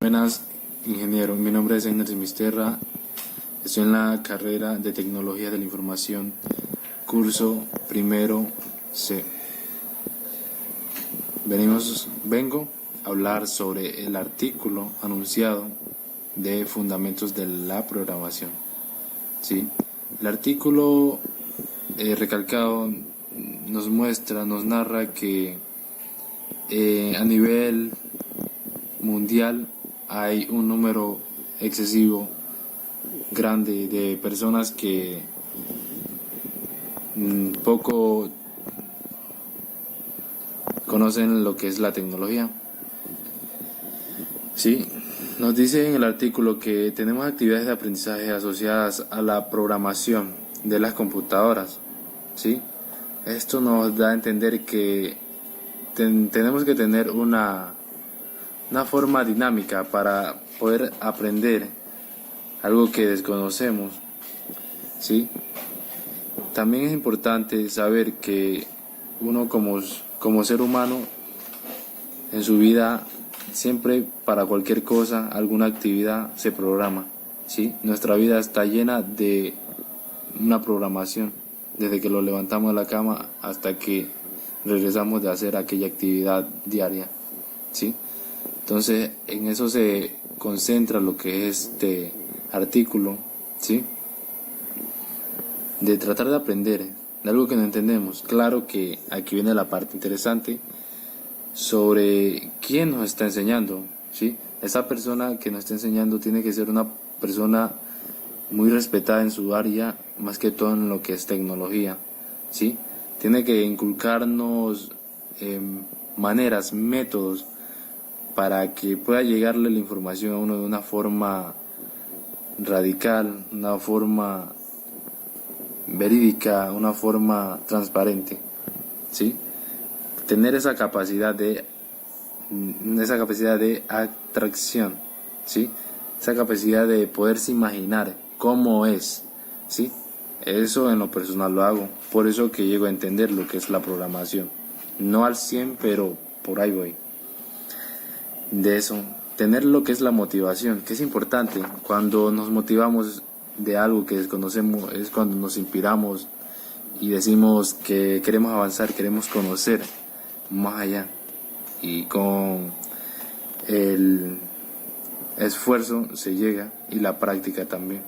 Buenas, ingeniero. Mi nombre es Ener Misterra. Estoy en la carrera de Tecnología de la Información, curso primero C. Vengo a hablar sobre el artículo anunciado de Fundamentos de la Programación. ¿Sí? El artículo recalcado nos narra que a nivel mundial hay un número excesivo, grande, de personas que poco conocen lo que es la tecnología. Sí, nos dice en el artículo que tenemos actividades de aprendizaje asociadas a la programación de las computadoras. ¿Sí? Esto nos da a entender que tenemos que tener una forma dinámica para poder aprender algo que desconocemos. ¿Sí? También es importante saber que uno como ser humano en su vida siempre, para cualquier cosa, alguna actividad se programa. ¿Sí? Nuestra vida está llena de una programación, desde que lo levantamos de la cama hasta que regresamos de hacer aquella actividad diaria. ¿Sí? Entonces, en eso se concentra lo que es este artículo, ¿sí? De tratar de aprender de algo que no entendemos. Claro que aquí viene la parte interesante sobre quién nos está enseñando, ¿sí? Esa persona que nos está enseñando tiene que ser una persona muy respetada en su área, más que todo en lo que es tecnología, ¿sí? Tiene que inculcarnos maneras, métodos, para que pueda llegarle la información a uno de una forma radical, una forma verídica, una forma transparente, ¿sí? Tener esa capacidad de atracción, ¿sí? Esa capacidad de poderse imaginar cómo es, ¿sí? Eso en lo personal lo hago, por eso que llego a entender lo que es la programación, no al 100, pero por ahí voy. De eso, tener lo que es la motivación, que es importante. Cuando nos motivamos de algo que desconocemos es cuando nos inspiramos y decimos que queremos avanzar, queremos conocer más allá, y con el esfuerzo se llega, y la práctica también,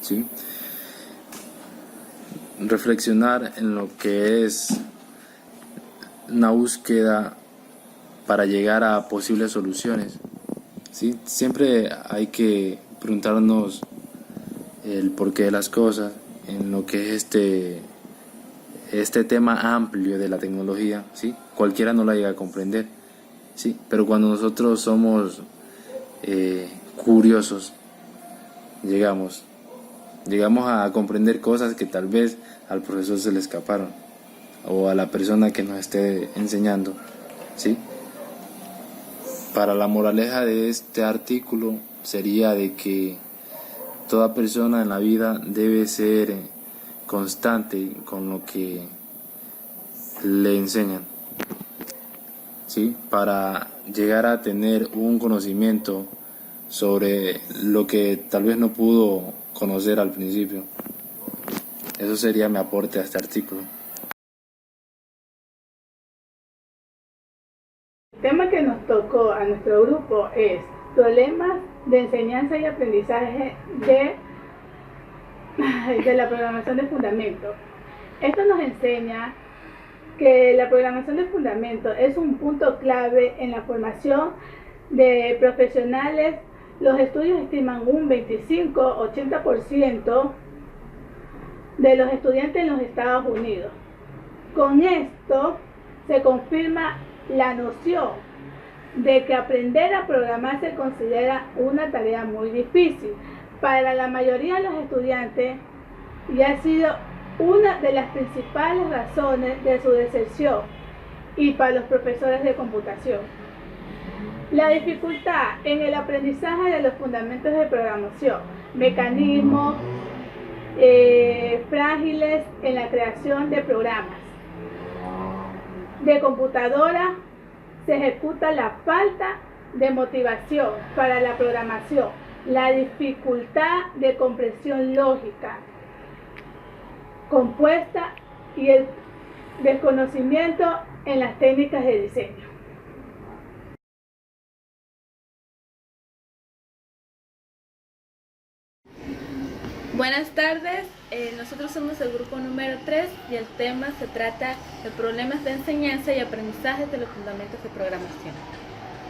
¿sí? Reflexionar en lo que es una búsqueda para llegar a posibles soluciones, ¿sí? Siempre hay que preguntarnos el porqué de las cosas en lo que es este tema amplio de la tecnología, ¿sí? Cualquiera no la llega a comprender, ¿sí? Pero cuando nosotros somos curiosos, llegamos a comprender cosas que tal vez al profesor se le escaparon, o a la persona que nos esté enseñando, ¿sí? Para la moraleja de este artículo sería de que toda persona en la vida debe ser constante con lo que le enseñan, ¿sí? Para llegar a tener un conocimiento sobre lo que tal vez no pudo conocer al principio. Eso sería mi aporte a este artículo. El tema que nos tocó a nuestro grupo es problemas de enseñanza y aprendizaje de la programación de fundamento. Esto nos enseña que la programación de fundamento es un punto clave en la formación de profesionales. Los estudios estiman un 25-80% de los estudiantes en los Estados Unidos. Con esto se confirma la noción de que aprender a programar se considera una tarea muy difícil. Para la mayoría de los estudiantes, y ha sido una de las principales razones de su deserción, y para los profesores de computación. La dificultad en el aprendizaje de los fundamentos de programación, mecanismos frágiles en la creación de programas de computadora, se ejecuta la falta de motivación para la programación, la dificultad de comprensión lógica compuesta y el desconocimiento en las técnicas de diseño. Buenas tardes, nosotros somos el grupo número 3 y el tema se trata de problemas de enseñanza y aprendizaje de los fundamentos de programación.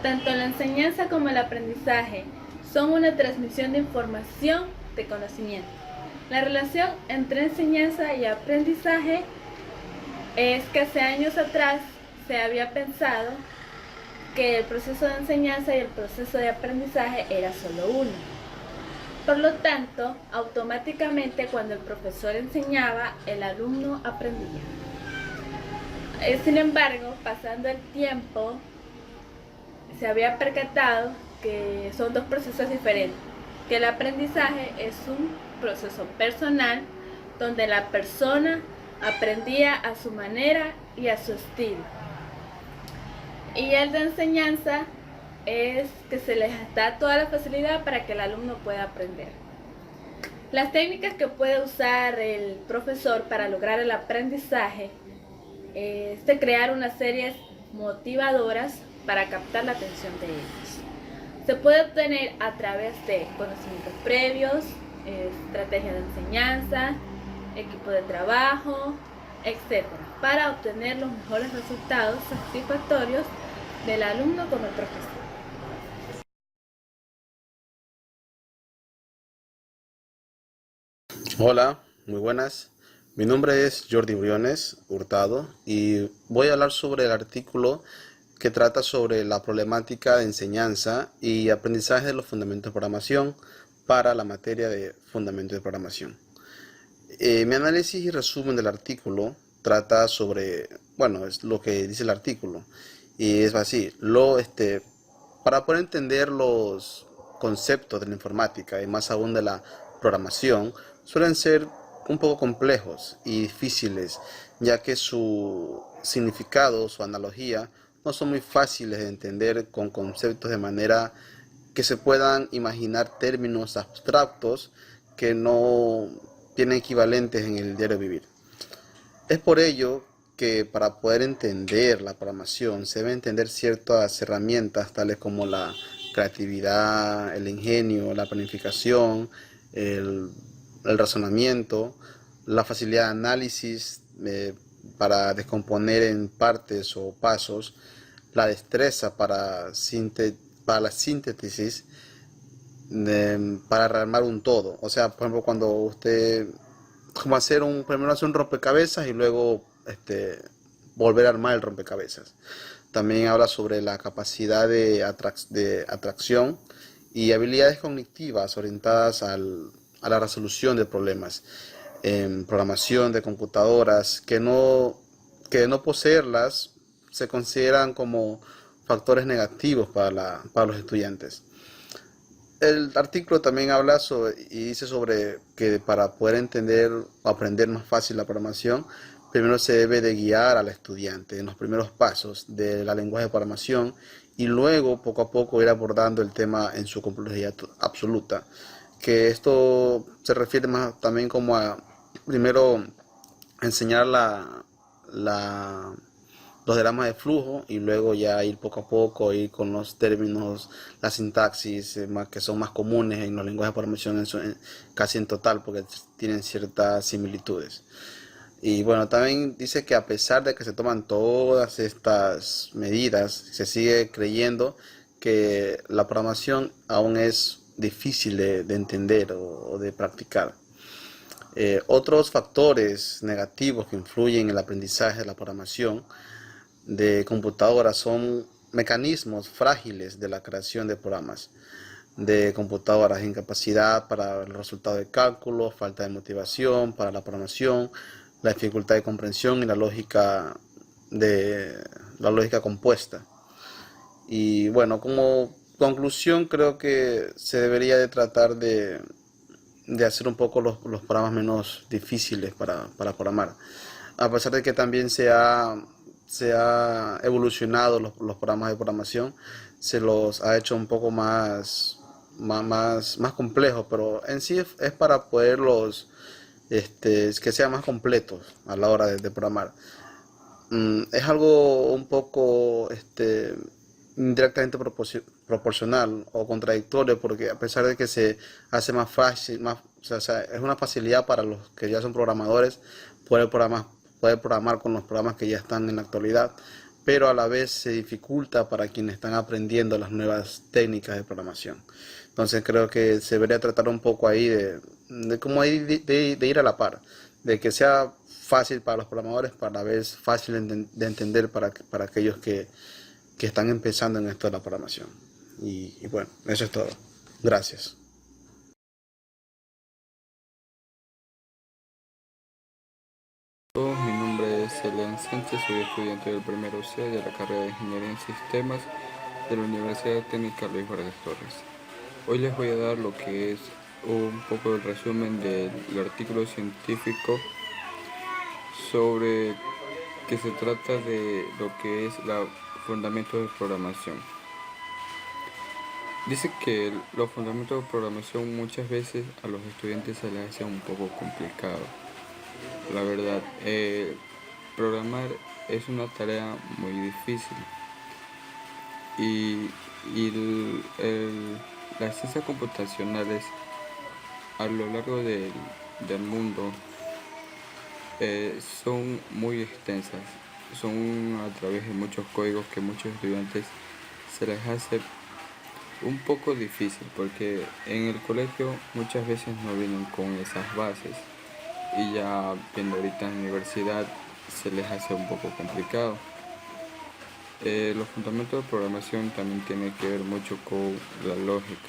Tanto la enseñanza como el aprendizaje son una transmisión de información de conocimiento. La relación entre enseñanza y aprendizaje es que hace años atrás se había pensado que el proceso de enseñanza y el proceso de aprendizaje era solo uno. Por lo tanto, automáticamente cuando el profesor enseñaba, el alumno aprendía. Sin embargo, pasando el tiempo, se había percatado que son dos procesos diferentes, que el aprendizaje es un proceso personal donde la persona aprendía a su manera y a su estilo. Y el de enseñanza es que se les da toda la facilidad para que el alumno pueda aprender. Las técnicas que puede usar el profesor para lograr el aprendizaje es de crear unas series motivadoras para captar la atención de ellos. Se puede obtener a través de conocimientos previos, estrategia de enseñanza, equipo de trabajo, etc., para obtener los mejores resultados satisfactorios del alumno como el profesor. Hola, muy buenas. Mi nombre es Jordi Briones Hurtado y voy a hablar sobre el artículo que trata sobre la problemática de enseñanza y aprendizaje de los fundamentos de programación para la materia de fundamentos de programación. Mi análisis y resumen del artículo trata sobre, es lo que dice el artículo y es así, para poder entender los conceptos de la informática y más aún de la programación, suelen ser un poco complejos y difíciles, ya que su significado, su analogía, no son muy fáciles de entender con conceptos de manera que se puedan imaginar términos abstractos que no tienen equivalentes en el diario vivir. Es por ello que para poder entender la programación se deben entender ciertas herramientas tales como la creatividad, el ingenio, la planificación, el razonamiento, la facilidad de análisis para descomponer en partes o pasos, la destreza para la síntesis, para rearmar un todo. O sea, por ejemplo, cuando usted primero hacer un rompecabezas y luego volver a armar el rompecabezas. También habla sobre la capacidad de atracción y habilidades cognitivas orientadas a la resolución de problemas en programación de computadoras que no poseerlas se consideran como factores negativos para los estudiantes. El artículo también habla y dice sobre que para poder entender o aprender más fácil la programación, primero se debe de guiar al estudiante en los primeros pasos de la lenguaje de programación y luego poco a poco ir abordando el tema en su complejidad absoluta. Que esto se refiere más también como a primero enseñar los diagramas de flujo y luego ya ir poco a poco, ir con los términos, la sintaxis que son más comunes en los lenguajes de programación casi en total porque tienen ciertas similitudes. Y bueno, también dice que a pesar de que se toman todas estas medidas, se sigue creyendo que la programación aún es difícil de entender o de practicar. Otros factores negativos que influyen en el aprendizaje de la programación de computadoras son mecanismos frágiles de la creación de programas de computadoras, incapacidad para el resultado de cálculo, falta de motivación para la programación, la dificultad de comprensión y la lógica compuesta. Y bueno, como conclusión creo que se debería de tratar de hacer un poco los programas menos difíciles para programar. A pesar de que también se ha evolucionado los programas de programación, se los ha hecho un poco más complejo, pero en sí es para poderlos, que sean más completos a la hora de programar. Es algo un poco indirectamente proporcional o contradictorio, porque a pesar de que se hace más fácil, o sea, es una facilidad para los que ya son programadores poder programar con los programas que ya están en la actualidad, pero a la vez se dificulta para quienes están aprendiendo las nuevas técnicas de programación. Entonces creo que se debería tratar un poco ahí de cómo de ir a la par, de que sea fácil para los programadores, para la vez fácil de entender para aquellos que están empezando en esto de la programación. Y bueno, eso es todo. Gracias. Mi nombre es Elian Sánchez, soy estudiante del primero C de la carrera de Ingeniería en Sistemas de la Universidad Técnica Luis Vargas Torres. Hoy les voy a dar lo que es un poco el resumen del artículo científico sobre que se trata de lo que es los fundamentos de programación. Dice que los fundamentos de programación muchas veces a los estudiantes se les hace un poco complicado. La verdad, programar es una tarea muy difícil y las ciencias computacionales a lo largo del mundo son muy extensas, son a través de muchos códigos que muchos estudiantes se les hace un poco difícil, porque en el colegio muchas veces no vienen con esas bases y ya viendo ahorita en la universidad se les hace un poco complicado. Los fundamentos de programación también tienen que ver mucho con la lógica.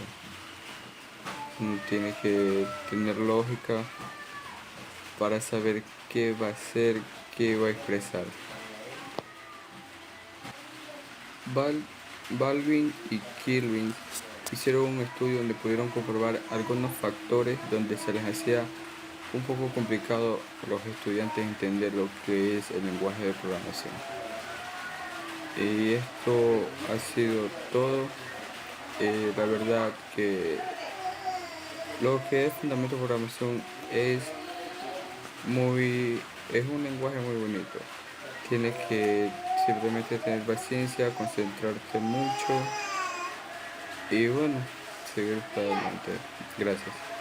Tiene que tener lógica para saber qué va a hacer, qué va a expresar. Baldwin y Kirby hicieron un estudio donde pudieron comprobar algunos factores donde se les hacía un poco complicado a los estudiantes entender lo que es el lenguaje de programación. Y esto ha sido todo. La verdad que lo que es fundamento de programación es un lenguaje muy bonito. Tienes que simplemente tener paciencia, concentrarte mucho y bueno, seguir para adelante. Gracias.